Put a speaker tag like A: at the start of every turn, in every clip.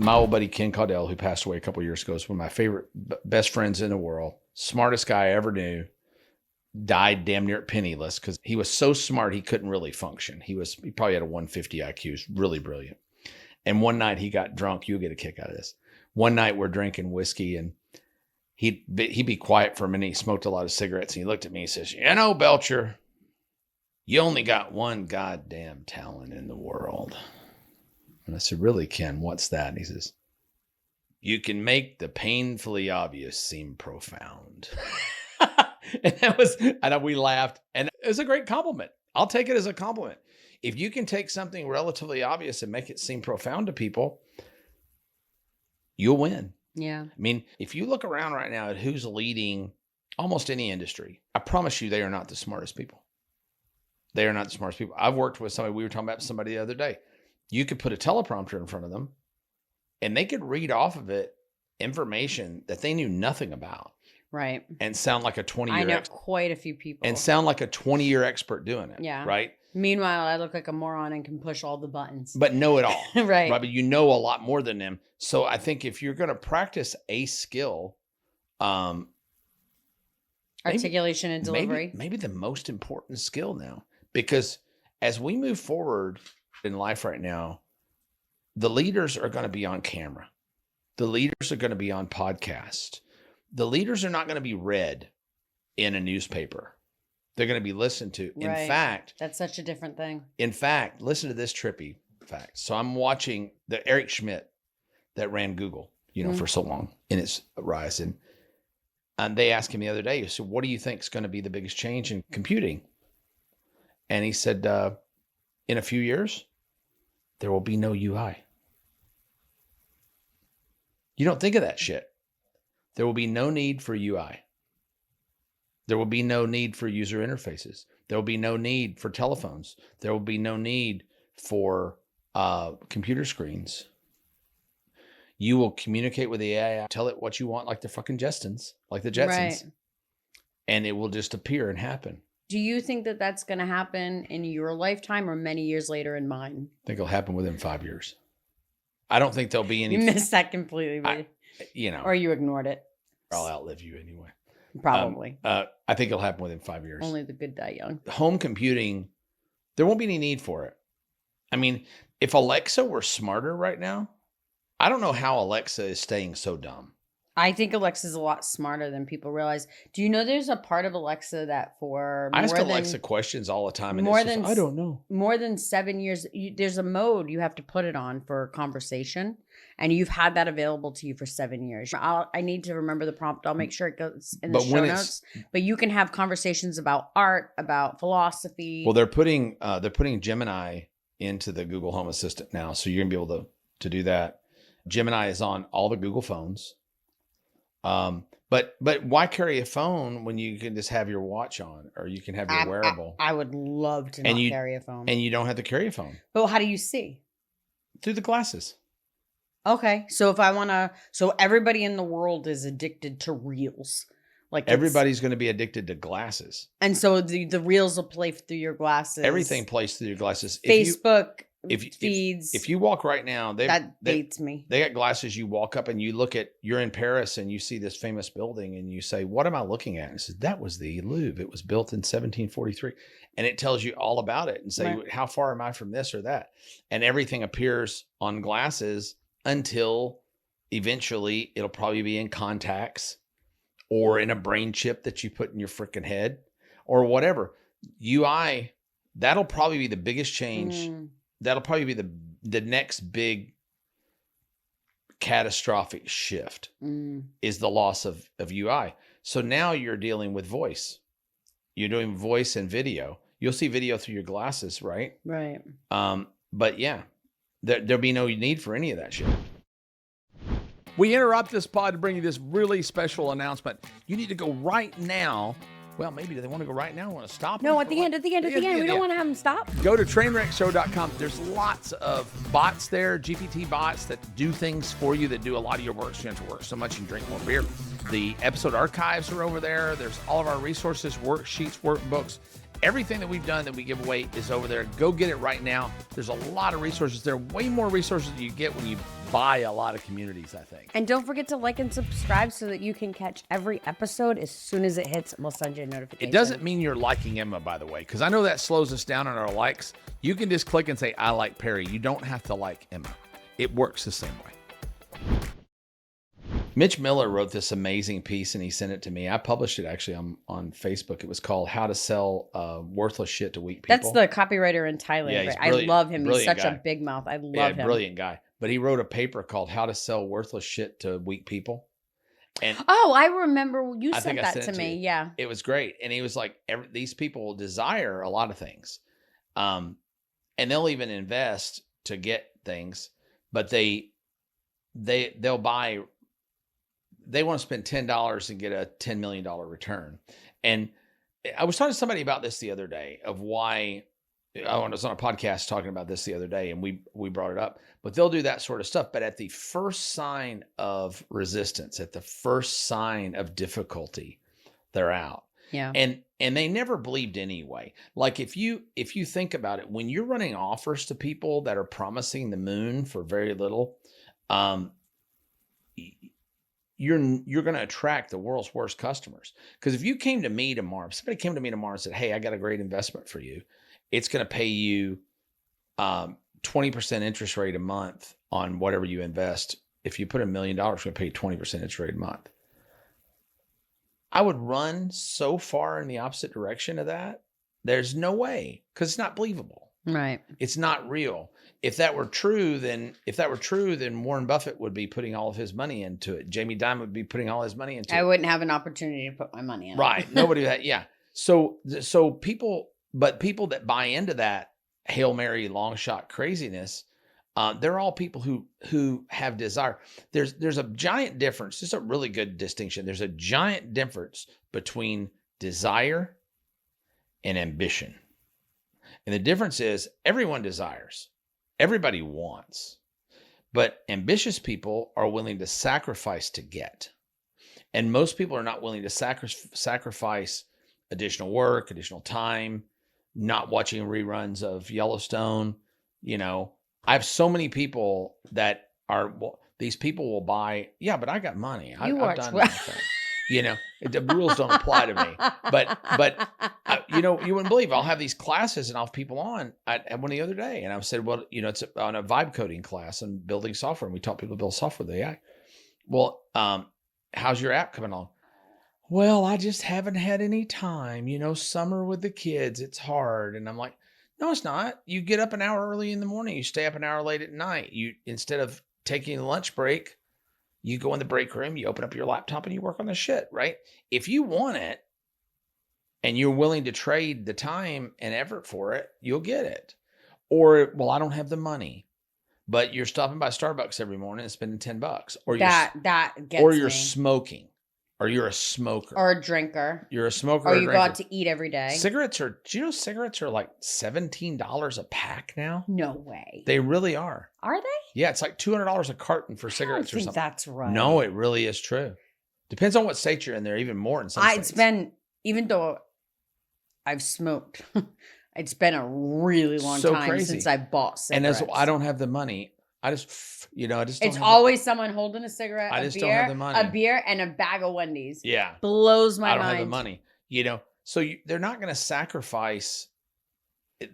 A: My old buddy Ken Caudell, who passed away a couple of years ago, is one of my favorite, best friends in the world. Smartest guy I ever knew. Died damn near penniless because he was so smart he couldn't really function. He probably had a 150 IQ. He was really brilliant. And one night he got drunk. You'll get a kick out of this. One night we're drinking whiskey and he'd be quiet for a minute. He smoked a lot of cigarettes and he looked at me and says, "You know, Belcher, you only got one goddamn talent in the world." And I said, "Really, Ken, what's that?" And he says, "You can make the painfully obvious seem profound." And we laughed, and it was a great compliment. I'll take it as a compliment. If you can take something relatively obvious and make it seem profound to people, you'll win.
B: Yeah.
A: I mean, if you look around right now at who's leading almost any industry, I promise you they are not the smartest people. They are not the smartest people. I've worked with somebody, we were talking about somebody the other day. You could put a teleprompter in front of them and they could read off of it information that they knew nothing about.
B: Right.
A: And sound like a 20-year
B: I know quite a few people.
A: And sound like a 20-year expert doing it.
B: Yeah.
A: Right?
B: Meanwhile, I look like a moron and can push all the buttons.
A: But know it all.
B: Right.
A: But you know a lot more than them. So I think if you're going to practice a skill,
B: articulation and delivery.
A: Maybe the most important skill now. Because as we move forward in life right now, the leaders are going to be on camera. The leaders are going to be on podcast. The leaders are not going to be read in a newspaper. They're going to be listened to.
B: Right.
A: In fact,
B: that's such a different thing.
A: In fact, listen to this trippy fact. So I'm watching the Eric Schmidt that ran Google, for so long in its rise. And they asked him the other day, so what do you think is going to be the biggest change in computing? And he said, in a few years, there will be no UI. You don't think of that shit. There will be no need for UI. There will be no need for user interfaces. There will be no need for telephones. There will be no need for computer screens. You will communicate with the AI, tell it what you want, like the fucking Jetsons,
B: Right.
A: And it will just appear and happen.
B: Do you think that that's going to happen in your lifetime or many years later in mine?
A: I think it'll happen within 5 years. I don't think there'll be any.
B: You missed that completely, buddy. Or you ignored it.
A: I'll outlive you anyway.
B: Probably.
A: I think it'll happen within 5 years.
B: Only the good die young.
A: Home computing, there won't be any need for it. I mean, if Alexa were smarter right now, I don't know how Alexa is staying so dumb.
B: I think Alexa's a lot smarter than people realize. Do you know there's a part of Alexa that
A: I ask Alexa questions all the time, and I don't know.
B: More than 7 years, there's a mode you have to put it on for conversation, and you've had that available to you for 7 years. I need to remember the prompt. I'll make sure it goes in the show notes. But you can have conversations about art, about philosophy.
A: Well, they're putting Gemini into the Google Home Assistant now, so you're gonna be able to do that. Gemini is on all the Google phones. But why carry a phone when you can just have your watch on, or you can have your wearable?
B: I would love to not carry a phone.
A: And you don't have to carry a phone.
B: But how do you see?
A: Through the glasses.
B: Okay. So if I want to, so everybody in the world is addicted to reels. Like
A: everybody's going to be addicted to glasses.
B: And so the reels will play through your glasses.
A: Everything plays through your glasses.
B: Facebook.
A: Feeds. If you walk right now,
B: that dates me.
A: They got glasses. You walk up and you look you're in Paris and you see this famous building and you say, "What am I looking at?" And it says, "That was the Louvre. It was built in 1743." And it tells you all about it and say, "How far am I from this or that?" And everything appears on glasses until eventually it'll probably be in contacts or in a brain chip that you put in your freaking head or whatever. UI, that'll probably be the biggest change. That'll probably be the next big catastrophic shift is the loss of UI. So now you're dealing with voice. You're doing voice and video. You'll see video through your glasses, right?
B: Right.
A: But yeah, there'll be no need for any of that shit. We interrupt this pod to bring you this really special announcement. You need to go right now. Well, maybe do they want to go right now? Want to stop?
B: No, at the end. We don't want to have them stop.
A: Go to trainwreckshow.com. There's lots of bots there, GPT bots that do things for you, that do a lot of your work. So you don't have to work so much and drink more beer. The episode archives are over there. There's all of our resources, worksheets, workbooks. Everything that we've done that we give away is over there. Go get it right now. There's a lot of resources there. Way more resources than you get when you buy a lot of communities, I think.
B: And don't forget to like and subscribe so that you can catch every episode as soon as it hits. We'll send you a notification.
A: It doesn't mean you're liking Emma, by the way, because I know that slows us down on our likes. You can just click and say, I like Perry. You don't have to like Emma. It works the same way. Mitch Miller wrote this amazing piece and he sent it to me. I published it actually on Facebook. It was called How to Sell Worthless Shit to Weak People.
B: That's the copywriter in Thailand.
A: Yeah, he's
B: right? I love him. He's such
A: guy.
B: a big mouth. I love him.
A: Brilliant guy. But he wrote a paper called How to Sell Worthless Shit to Weak People. And
B: I remember you sent that to me.
A: You.
B: Yeah.
A: It was great. And he was like, these people desire a lot of things. And they'll even invest to get things, but they'll buy. They want to spend $10 and get a $10 million return. And I was talking to somebody about this the other day of why I was on a podcast talking about this the other day and we brought it up, but they'll do that sort of stuff. But at the first sign of resistance, at the first sign of difficulty, they're out.
B: Yeah.
A: And they never believed anyway. Like if you think about it, when you're running offers to people that are promising the moon for very little, you're going to attract the world's worst customers. Because if you came to me tomorrow, if somebody came to me tomorrow and said, hey, I got a great investment for you. It's going to pay you 20% interest rate a month on whatever you invest. If you put $1 million, it's going to pay you 20% interest rate a month. I would run so far in the opposite direction of that. There's no way, because it's not believable.
B: Right.
A: It's not real. If that were true, then Warren Buffett would be putting all of his money into it. Jamie Dimon would be putting all his money into it.
B: I wouldn't have an opportunity to put my money in it.
A: Right. Nobody that, yeah. So people that buy into that Hail Mary long shot craziness, they're all people who have desire. There's a giant difference. This is a really good distinction. There's a giant difference between desire and ambition. And the difference is everyone desires, everybody wants, but ambitious people are willing to sacrifice to get. And most people are not willing to sacrifice additional work, additional time, not watching reruns of Yellowstone. You know, I have so many people that are, these people will buy, yeah, but I got money. I've done nothing. You know, the rules don't apply to me. But you know, you wouldn't believe I'll have these classes and I'll have people on. I had one the other day and I said, well, you know, it's on a vibe coding class and building software. And we taught people to build software with AI. Well, how's your app coming along? Well, I just haven't had any time. You know, summer with the kids, it's hard. And I'm like, no, it's not. You get up an hour early in the morning. You stay up an hour late at night. You, instead of taking a lunch break, you go in the break room, you open up your laptop and you work on the shit, right? If you want it and you're willing to trade the time and effort for it, you'll get it. Or, well, I don't have the money, but you're stopping by Starbucks every morning and spending $10. Or you're smoking. Or you're a smoker.
B: Or a drinker.
A: You're a smoker.
B: Or you go out to eat every day.
A: Do you know cigarettes are like $17 a pack now?
B: No way.
A: They really are.
B: Are they?
A: Yeah, it's like $200 a carton for cigarettes or something.
B: That's right.
A: No, it really is true. Depends on what state you're in. There even more in some states.
B: It's been, even though I've smoked, it's been a really long time since I bought cigarettes.
A: And I don't have the money. I just don't
B: It's always someone holding a cigarette,
A: don't have the money.
B: a beer, and a bag of Wendy's.
A: Yeah.
B: Blows my mind.
A: I don't have the money. You know, so they're not going to sacrifice.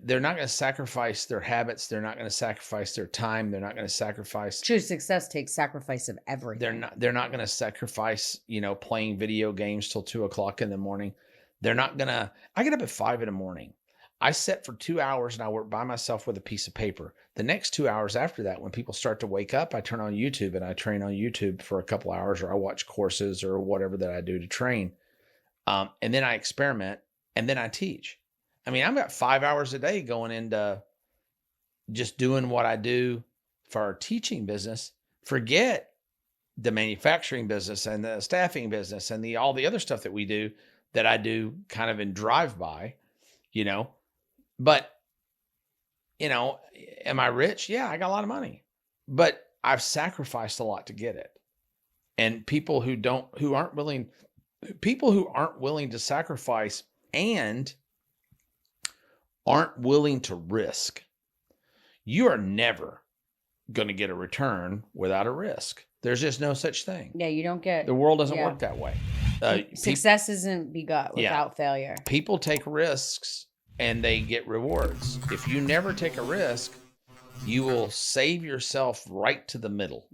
A: They're not going to sacrifice their habits. They're not going to sacrifice their time. They're not going to sacrifice.
B: True success takes sacrifice of everything.
A: They're not going to sacrifice, you know, playing video games till 2:00 in the morning. They're not going to, I get up at 5 in the morning. I sit for 2 hours and I work by myself with a piece of paper. The next 2 hours after that, when people start to wake up, I turn on YouTube and I train on YouTube for a couple hours, or I watch courses or whatever that I do to train. And then I experiment and then I teach. I mean, I've got 5 hours a day going into just doing what I do for our teaching business. Forget the manufacturing business and the staffing business and all the other stuff that we do, that I do kind of in drive-by, you know. But, you know, am I rich? Yeah, I got a lot of money, but I've sacrificed a lot to get it. And people who aren't willing to sacrifice and aren't willing to risk, you are never going to get a return without a risk. There's just no such thing.
B: Yeah, you don't get
A: The world doesn't work that way.
B: Success isn't begot without failure.
A: People take risks and they get rewards. If you never take a risk, you will save yourself right to the middle.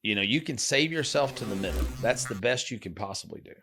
A: You know, you can save yourself to the middle. That's the best you can possibly do.